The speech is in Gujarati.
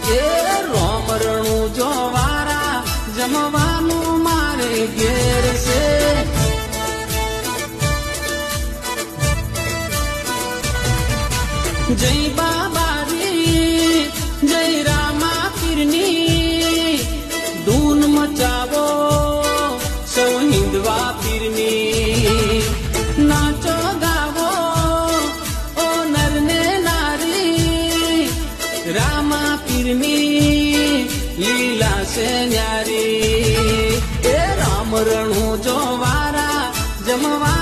એ રોમ રણું જો વારા જમવાનું મારે ઘેર છે જય બાબારી જય રામા પીરની ધૂન મચાવો સૌ હિંદવા પીરની નાચો ગાવો ઓ નર ને નારી રામા પીરની લીલા છે ન્યારી એ રામ રણું જો વારા જમવા